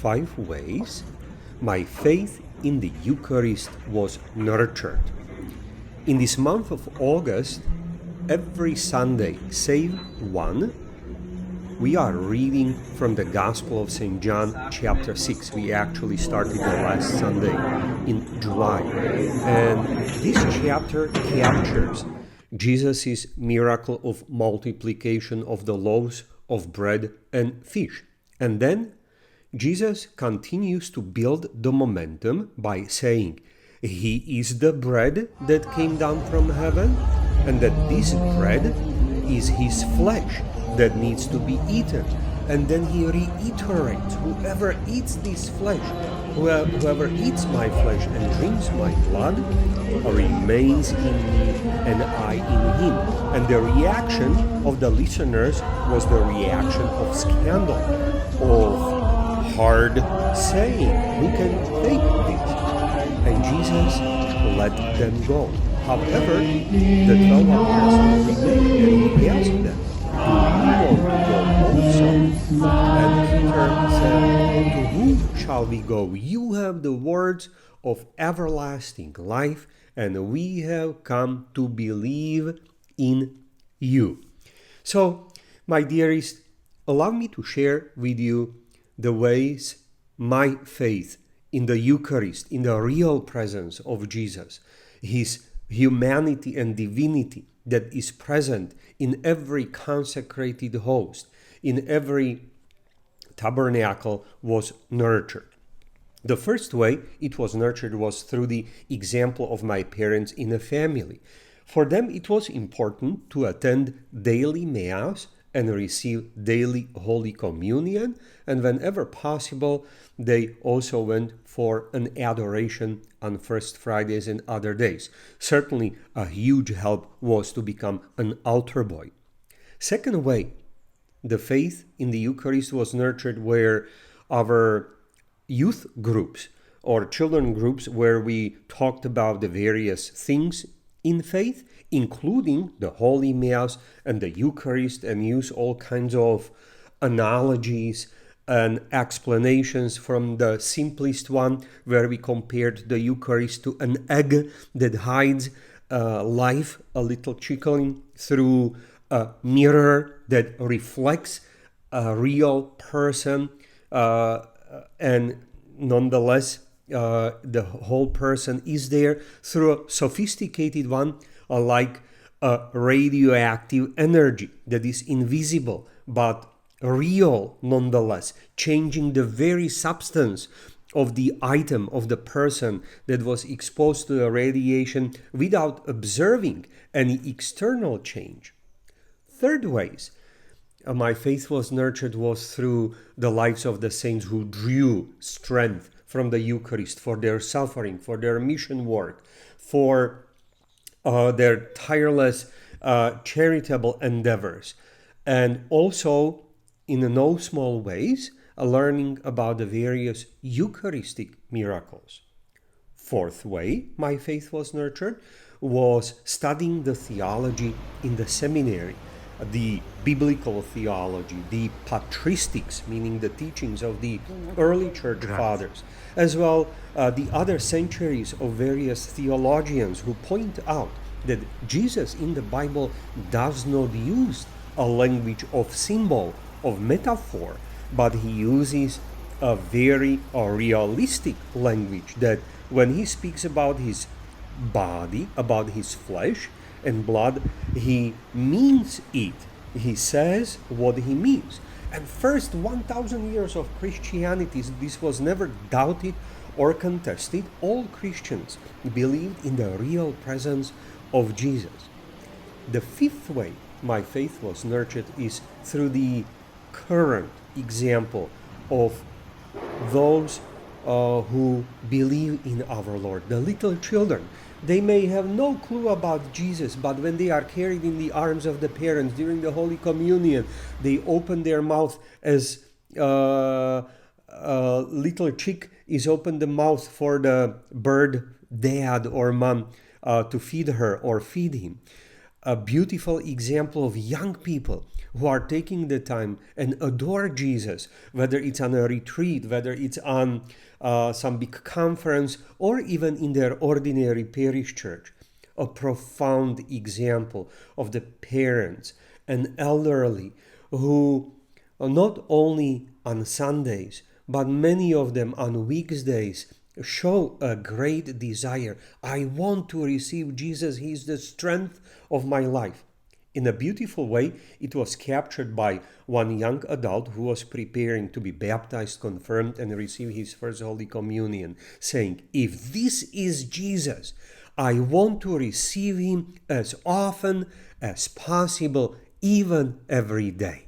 5 ways my faith in the Eucharist was nurtured. In this month of August, every Sunday, save one, we are reading from the Gospel of St. John, chapter 6. We actually started the last Sunday in July. And this chapter captures Jesus' miracle of multiplication of the loaves of bread and fish. And then Jesus continues to build the momentum by saying, He is the bread that came down from heaven, and that this bread is His flesh that needs to be eaten. And then He reiterates, whoever eats this flesh, whoever eats my flesh and drinks my blood, remains in me and I in him. And the reaction of the listeners was the reaction of scandal, of hard saying, who can take this? And Jesus let them go. However, the 12 apostles remained, and He asked them, do you want to go also? And Peter said, to whom shall we go? You have the words of everlasting life, and we have come to believe in you. So, my dearest, allow me to share with you the ways my faith in the Eucharist, in the real presence of Jesus, His humanity and divinity that is present in every consecrated host, in every tabernacle, was nurtured. The first way it was nurtured was through the example of my parents in a family. For them, it was important to attend daily Mass and receive daily Holy Communion, and whenever possible, they also went for an adoration on First Fridays and other days. Certainly, a huge help was to become an altar boy. Second way, the faith in the Eucharist was nurtured where our youth groups or children groups, where we talked about the various things in faith, including the Holy Mass and the Eucharist, and use all kinds of analogies and explanations, from the simplest one where we compared the Eucharist to an egg that hides life, a little chicken, through a mirror that reflects a real person, and nonetheless the whole person is there, through a sophisticated one like a radioactive energy that is invisible but real nonetheless, changing the very substance of the item, of the person that was exposed to the radiation without observing any external change. Third ways my faith was nurtured was through the lives of the saints who drew strength from the Eucharist for their suffering, for their mission work, for their tireless charitable endeavors, and also in no small ways learning about the various Eucharistic miracles. Fourth way my faith was nurtured was studying the theology in the seminary, the biblical theology, the patristics, meaning the teachings of the early church fathers, as well the other centuries of various theologians who point out that Jesus in the Bible does not use a language of symbol, of metaphor, but He uses a very realistic language, that when He speaks about His body, about His flesh and blood, He means it. He says what He means. And first 1,000 years of Christianity, this was never doubted or contested. All Christians believed in the real presence of Jesus. The fifth way my faith was nurtured is through the current example of those who believe in our Lord, the little children. They may have no clue about Jesus, but when they are carried in the arms of the parents during the Holy Communion, they open their mouth as a little chick is open the mouth for the bird dad or mom to feed her or feed him. a beautiful example of young people who are taking the time and adore Jesus, whether it's on a retreat, whether it's on some big conference, or even in their ordinary parish church. A profound example of the parents and elderly who not only on Sundays, but many of them on weekdays show a great desire. I want to receive Jesus. He is the strength of my life. In a beautiful way, it was captured by one young adult who was preparing to be baptized, confirmed, and receive his first Holy Communion, saying, if this is Jesus, I want to receive him as often as possible, even every day.